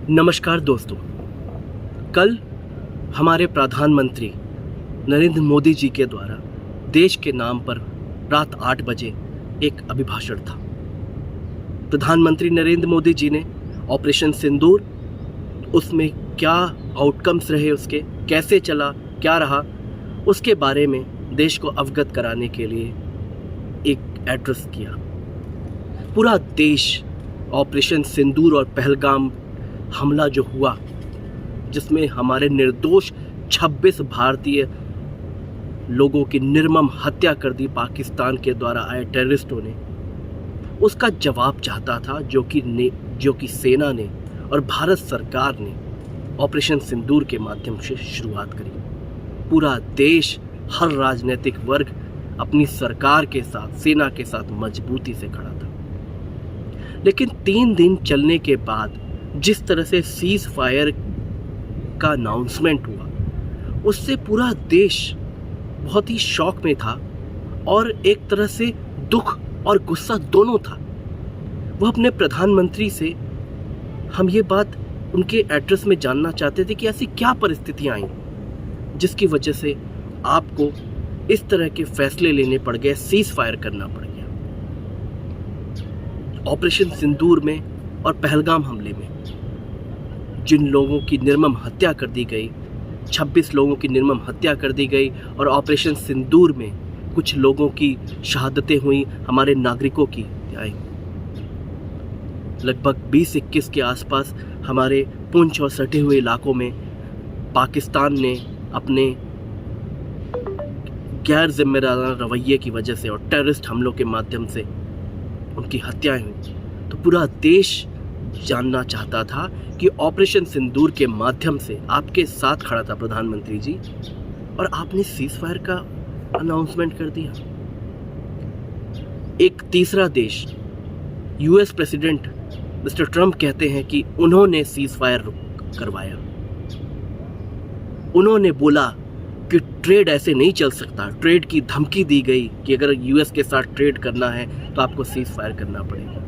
नमस्कार दोस्तों। कल हमारे प्रधानमंत्री नरेंद्र मोदी जी के द्वारा देश के नाम पर रात 8 बजे एक अभिभाषण था। प्रधानमंत्री नरेंद्र मोदी जी ने ऑपरेशन सिंदूर, उसमें क्या आउटकम्स रहे, उसके कैसे चला, क्या रहा, उसके बारे में देश को अवगत कराने के लिए एक एड्रेस किया। पूरा देश ऑपरेशन सिंदूर और पहलगाम हमला जो हुआ, जिसमें हमारे निर्दोष 26 भारतीय लोगों की निर्मम हत्या कर दी पाकिस्तान के द्वारा आए टेररिस्टों ने, उसका जवाब चाहता था जो कि सेना ने और भारत सरकार ने ऑपरेशन सिंदूर के माध्यम से शुरुआत करी। पूरा देश, हर राजनीतिक वर्ग अपनी सरकार के साथ, सेना के साथ मजबूती से खड़ा था। लेकिन 3 दिन चलने के बाद जिस तरह से सीज फायर का अनाउंसमेंट हुआ, उससे पूरा देश बहुत ही शॉक में था और एक तरह से दुख और गुस्सा दोनों था। वह अपने प्रधानमंत्री से हम ये बात उनके एड्रेस में जानना चाहते थे कि ऐसी क्या परिस्थितियां आई जिसकी वजह से आपको इस तरह के फैसले लेने पड़ गए, सीज फायर करना पड़ गया। ऑपरेशन सिंदूर में और पहलगाम हमले में जिन लोगों की निर्मम हत्या कर दी गई, 26 लोगों की निर्मम हत्या कर दी गई, और ऑपरेशन सिंदूर में कुछ लोगों की शहादतें हुई, हमारे नागरिकों की आई। लगभग 20-21 के आसपास हमारे पुंछ और सटे हुए इलाकों में पाकिस्तान ने अपने गैर जिम्मेदाराना रवैये की वजह से और टेररिस्ट हमलों के माध्यम से उनकी हत्याएं हुई। तो पूरा देश जानना चाहता था कि ऑपरेशन सिंदूर के माध्यम से आपके साथ खड़ा था प्रधानमंत्री जी, और आपने सीज फायर का अनाउंसमेंट कर दिया। एक तीसरा देश, यूएस प्रेसिडेंट मिस्टर ट्रंप कहते हैं कि उन्होंने सीज फायर करवाया। उन्होंने बोला कि ट्रेड ऐसे नहीं चल सकता। ट्रेड की धमकी दी गई कि अगर यूएस के साथ ट्रेड करना है तो आपको सीज फायर करना पड़ेगा।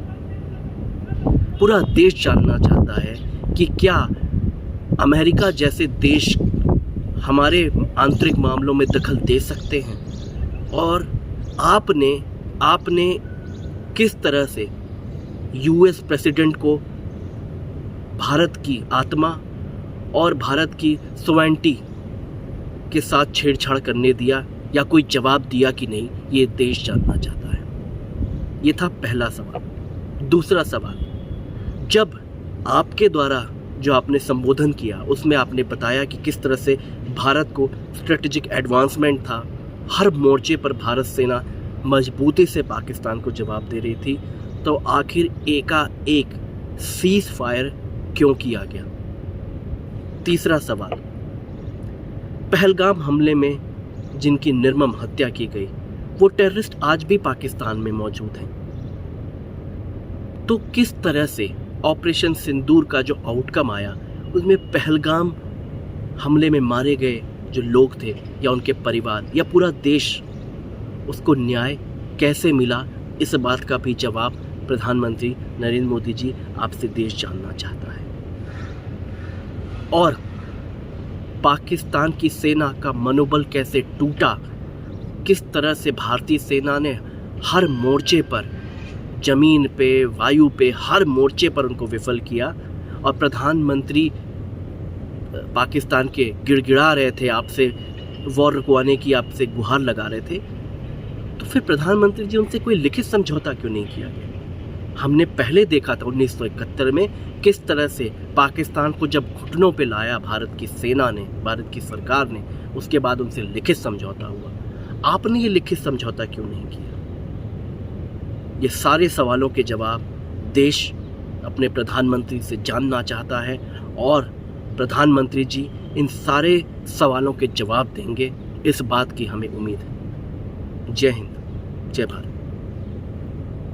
पूरा देश जानना चाहता है कि क्या अमेरिका जैसे देश हमारे आंतरिक मामलों में दखल दे सकते हैं, और आपने किस तरह से यूएस प्रेसिडेंट को भारत की आत्मा और भारत की सोवेरेनिटी के साथ छेड़छाड़ करने दिया, या कोई जवाब दिया कि नहीं, ये देश जानना चाहता है। ये था पहला सवाल। दूसरा सवाल, जब आपके द्वारा जो आपने संबोधन किया उसमें आपने बताया कि किस तरह से भारत को स्ट्रेटेजिक एडवांसमेंट था, हर मोर्चे पर भारत सेना मजबूती से पाकिस्तान को जवाब दे रही थी, तो आखिर एकाएक सीज फायर क्यों किया गया? तीसरा सवाल, पहलगाम हमले में जिनकी निर्मम हत्या की गई, वो टेररिस्ट आज भी पाकिस्तान में मौजूद हैं। तो किस तरह से ऑपरेशन सिंदूर का जो आउटकम आया, उसमें पहलगाम हमले में मारे गए जो लोग थे या उनके परिवार या पूरा देश, उसको न्याय कैसे मिला, इस बात का भी जवाब प्रधानमंत्री नरेंद्र मोदी जी आपसे देश जानना चाहता है। और पाकिस्तान की सेना का मनोबल कैसे टूटा, किस तरह से भारतीय सेना ने हर मोर्चे पर, जमीन पे, वायु पे, हर मोर्चे पर उनको विफल किया, और प्रधानमंत्री पाकिस्तान के गिड़गिड़ा रहे थे, आपसे वॉर रुकवाने की आपसे गुहार लगा रहे थे, तो फिर प्रधानमंत्री जी उनसे कोई लिखित समझौता क्यों नहीं किया गया? हमने पहले देखा था 1971 में किस तरह से पाकिस्तान को जब घुटनों पे लाया भारत की सेना ने, भारत की सरकार ने, उसके बाद उनसे लिखित समझौता हुआ। आपने ये लिखित समझौता क्यों नहीं किया? ये सारे सवालों के जवाब देश अपने प्रधानमंत्री से जानना चाहता है, और प्रधानमंत्री जी इन सारे सवालों के जवाब देंगे, इस बात की हमें उम्मीद है। जय हिंद, जय भारत।